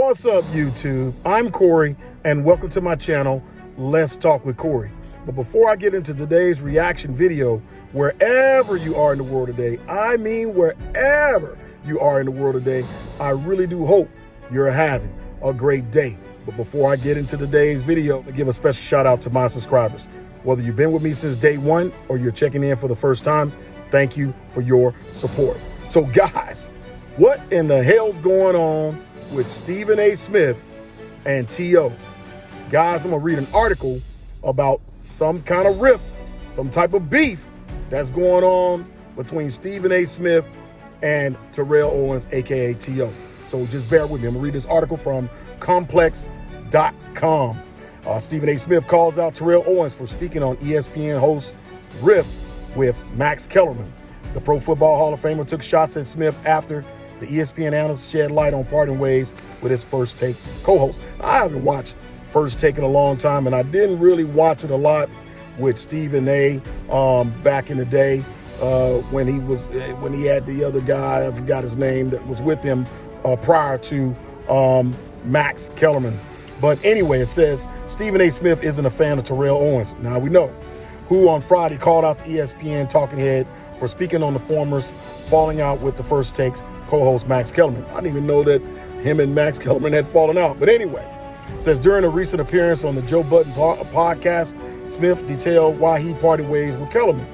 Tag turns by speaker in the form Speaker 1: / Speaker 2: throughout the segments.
Speaker 1: What's up, YouTube? I'm Corey, and welcome to my channel, Let's Talk with Corey. But before I get into today's reaction video, wherever you are in the world today, I mean wherever you are in the world today, I really do hope you're having a great day. But before I get into today's video, I give a special shout out to my subscribers. Whether you've been with me since day one or you're checking in for the first time, thank you for your support. So guys, what in the hell's going on with Stephen A. Smith and T.O.? Guys, I'm gonna read an article about some kind of rift, some type of beef that's going on between Stephen A. Smith and Terrell Owens, aka T.O. So just bear with me. I'm gonna read this article from complex.com. Stephen A. Smith calls out Terrell Owens for speaking on ESPN host rift with Max Kellerman. The Pro Football Hall of Famer took shots at Smith after the ESPN analyst shed light on parting ways with his First Take co-host. I haven't watched First Take in a long time, and I didn't really watch it a lot with Stephen A. Back in the day when he had the other guy, I forgot his name, that was with him prior to Max Kellerman. But anyway, it says Stephen A. Smith isn't a fan of Terrell Owens. Now we know who on Friday called out the ESPN talking head for speaking on the former's falling out with the First Takes co-host Max Kellerman. I didn't even know that him and Max Kellerman had fallen out. But anyway, it says during a recent appearance on the Joe Budden podcast, Smith detailed why he parted ways with Kellerman.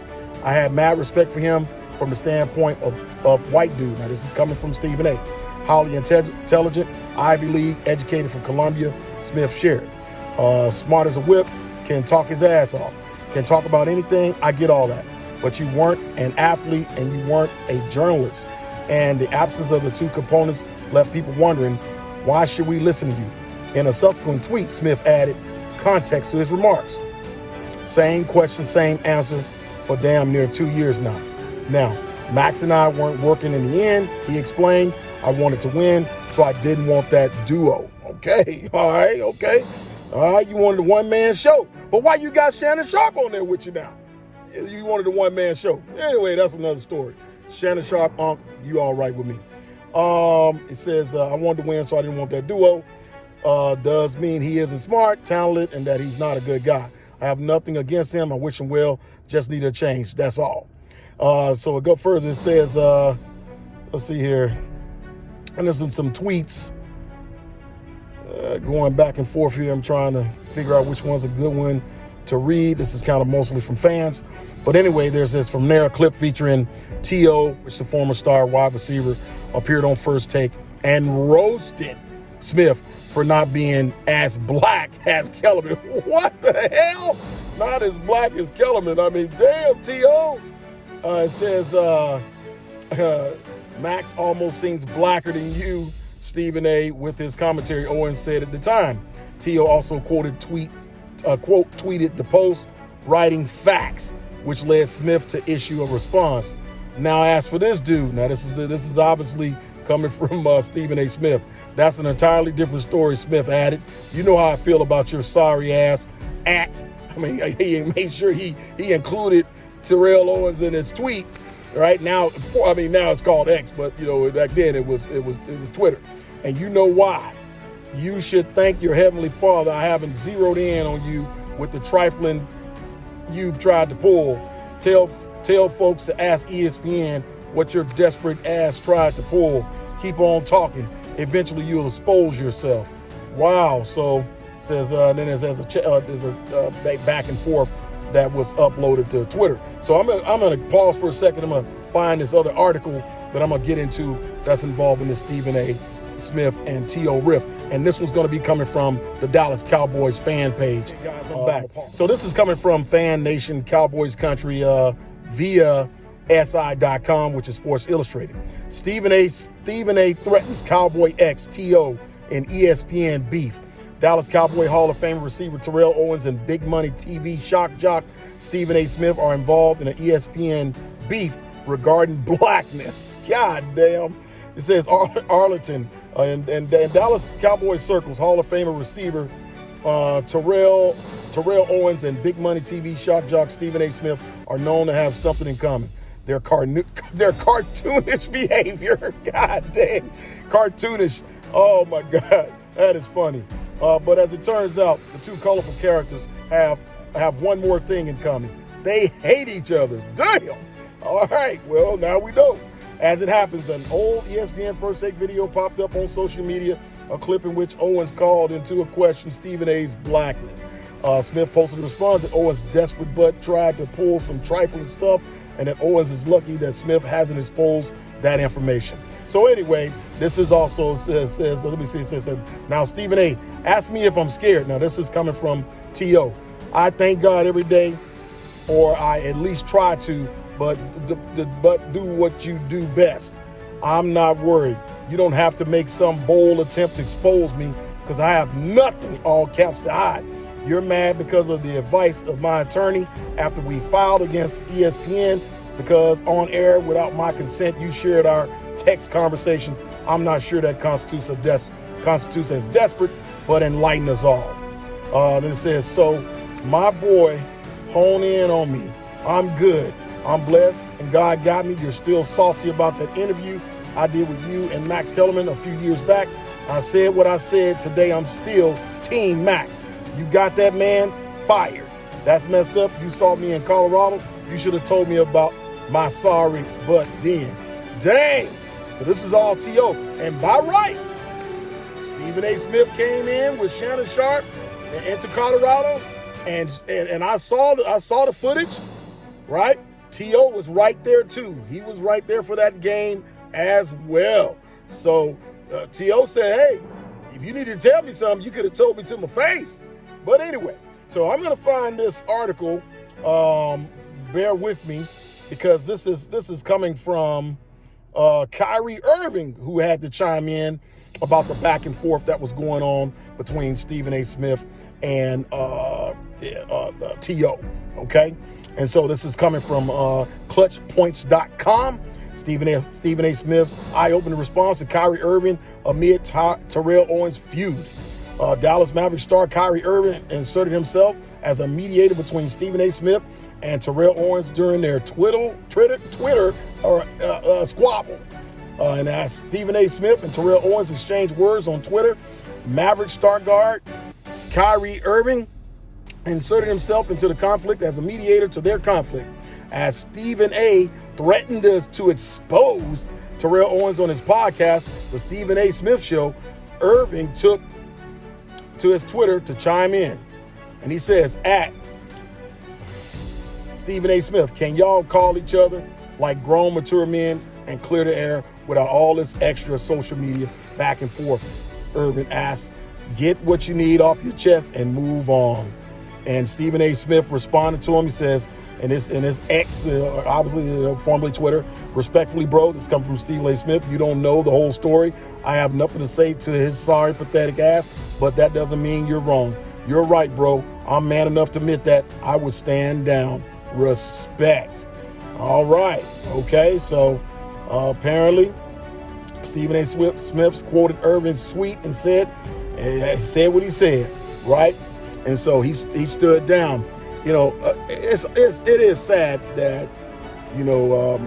Speaker 1: I had mad respect for him from the standpoint of white dude. Now this is coming from Stephen A. Highly intelligent, Ivy League, educated from Columbia, Smith shared. Smart as a whip, can talk his ass off, can talk about anything, I get all that. But you weren't an athlete and you weren't a journalist. And the absence of the two components left people wondering, why should we listen to you? In a subsequent tweet, Smith added context to his remarks. Same question, same answer for damn near 2 years now. Now, Max and I weren't working in the end, he explained. I wanted to win, so I didn't want that duo. Okay, all right, okay. All right, you wanted a one-man show. But why you got Shannon Sharp on there with you now? You wanted a one-man show. Anyway, that's another story. Shannon Sharp, you all right with me. It says, I wanted to win, so I didn't want that duo. Does mean he isn't smart, talented, and that he's not a good guy. I have nothing against him. I wish him well. Just need a change. That's all. So it go further. It says, let's see here. And there's some tweets going back and forth here. I'm trying to figure out which one's a good one to read. This is kind of mostly from fans. But anyway, there's this from there, a clip featuring T.O., which is the former star wide receiver, appeared on First Take and roasted Smith for not being as black as Kellerman. What the hell? Not as black as Kellerman. I mean, damn, T.O. It says, Max almost seems blacker than you, Stephen A., with his commentary, Owens said at the time. T.O. also tweeted the post, writing facts, which led Smith to issue a response. Now, as for this dude, now this is obviously coming from Stephen A. Smith. That's an entirely different story, Smith added. You know how I feel about your sorry ass act. I mean, he made sure he included Terrell Owens in his tweet. Right now, now it's called X, but you know, back then it was Twitter. And you know why? You should thank your Heavenly Father. I haven't zeroed in on you with the trifling you've tried to pull. Tell folks to ask ESPN what your desperate ass tried to pull. Keep on talking. Eventually you'll expose yourself. Wow. So says then there's a back and forth that was uploaded to Twitter. So I'm gonna pause for a second. I'm gonna find this other article that I'm gonna get into that's involving this Stephen A. Smith and T.O. riff. And this one's gonna be coming from the Dallas Cowboys fan page. Hey guys, I'm back. So this is coming from Fan Nation Cowboys Country via SI.com, which is Sports Illustrated. Stephen A. threatens Cowboy X T.O. in ESPN beef. Dallas Cowboy Hall of Fame receiver Terrell Owens and big money TV shock jock Stephen A. Smith are involved in an ESPN beef regarding blackness. God damn. It says Arlington and Dallas Cowboy circles Hall of Famer receiver Terrell Owens and big money TV shock jock Stephen A. Smith are known to have something in common. Their cartoonish behavior. God dang. Cartoonish Oh my God, that is funny. But as it turns out, the two colorful characters have one more thing in common. They hate each other. Damn. All right, well, now we know. As it happens, an old ESPN First Take video popped up on social media, a clip in which Owens called into a question Stephen A's blackness. Smith posted a response that Owens' desperate butt tried to pull some trifling stuff, and that Owens is lucky that Smith hasn't exposed that information. So anyway, this is also says let me see, it says, now Stephen A, ask me if I'm scared. Now this is coming from T.O. I thank God every day, or I at least try to, but do what you do best. I'm not worried. You don't have to make some bold attempt to expose me because I have nothing, all caps, to hide. You're mad because of the advice of my attorney after we filed against ESPN because on air without my consent you shared our text conversation. I'm not sure that constitutes as desperate, but enlighten us all. Then it says, so my boy, hone in on me. I'm good. I'm blessed, and God got me. You're still salty about that interview I did with you and Max Kellerman a few years back. I said what I said. Today I'm still Team Max. You got that man fired. That's messed up. You saw me in Colorado. You should have told me about my sorry butt then. Dang. But this is all T.O. And by right, Stephen A. Smith came in with Shannon Sharp into Colorado, and I saw the footage, right? T.O. was right there too. He was right there for that game as well. So T.O. said, hey, if you needed to tell me something, you could have told me to my face. But anyway, so I'm going to find this article. Bear with me, because this is coming from Kyrie Irving, who had to chime in about the back and forth that was going on between Stephen A. Smith and T.O. Okay? And so this is coming from clutchpoints.com. Stephen A. Smith's eye-opening response to Kyrie Irving amid Terrell Owens' feud. Dallas Mavericks star Kyrie Irving inserted himself as a mediator between Stephen A. Smith and Terrell Owens during their Twitter squabble. And as Stephen A. Smith and Terrell Owens exchanged words on Twitter, Mavericks star guard Kyrie Irving inserted himself into the conflict as a mediator to their conflict. As Stephen A. threatened to expose Terrell Owens on his podcast, The Stephen A. Smith Show, Irving took to his Twitter to chime in. And he says, at Stephen A. Smith, can y'all call each other like grown, mature men and clear the air without all this extra social media back and forth? Irving asked, get what you need off your chest and move on. And Stephen A. Smith responded to him. He says, in his X, obviously formerly Twitter, respectfully, bro, this comes from Stephen A. Smith. You don't know the whole story. I have nothing to say to his sorry, pathetic ass, but that doesn't mean you're wrong. You're right, bro. I'm man enough to admit that. I would stand down. Respect. All right. Okay. So apparently, Stephen A. Smith quoted Irving's tweet and said what he said, right? And so he stood down. You know, it is sad that, you know,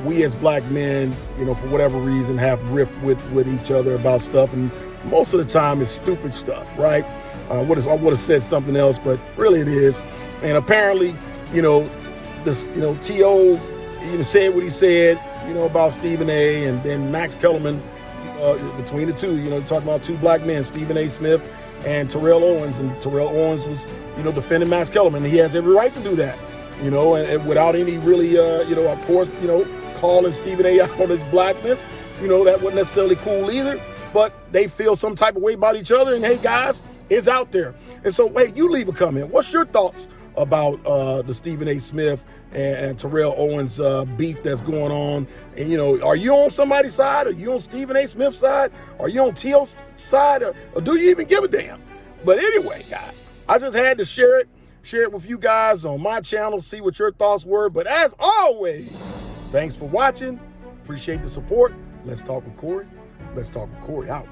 Speaker 1: we as black men, you know, for whatever reason, have rift with each other about stuff, and most of the time it's stupid stuff, right? I would have said something else, but really it is. And apparently, you know, T.O. even said what he said, you know, about Stephen A. and then Max Kellerman, between the two, you know, talking about two black men, Stephen A. Smith and Terrell Owens. And Terrell Owens was, you know, defending Max Kellerman. He has every right to do that, you know, and without any really, you know, of course, you know, calling Stephen A. out on his blackness, you know, that wasn't necessarily cool either. But they feel some type of way about each other. And hey, guys, it's out there. And so, hey, you leave a comment. What's your thoughts about the Stephen A. Smith and Terrell Owens beef that's going on? And, you know, are you on somebody's side? Are you on Stephen A. Smith's side? Are you on T.O.'s side? Or do you even give a damn? But anyway, guys, I just had to share it with you guys on my channel, see what your thoughts were. But as always, thanks for watching. Appreciate the support. Let's talk with Corey. Let's talk with Corey out.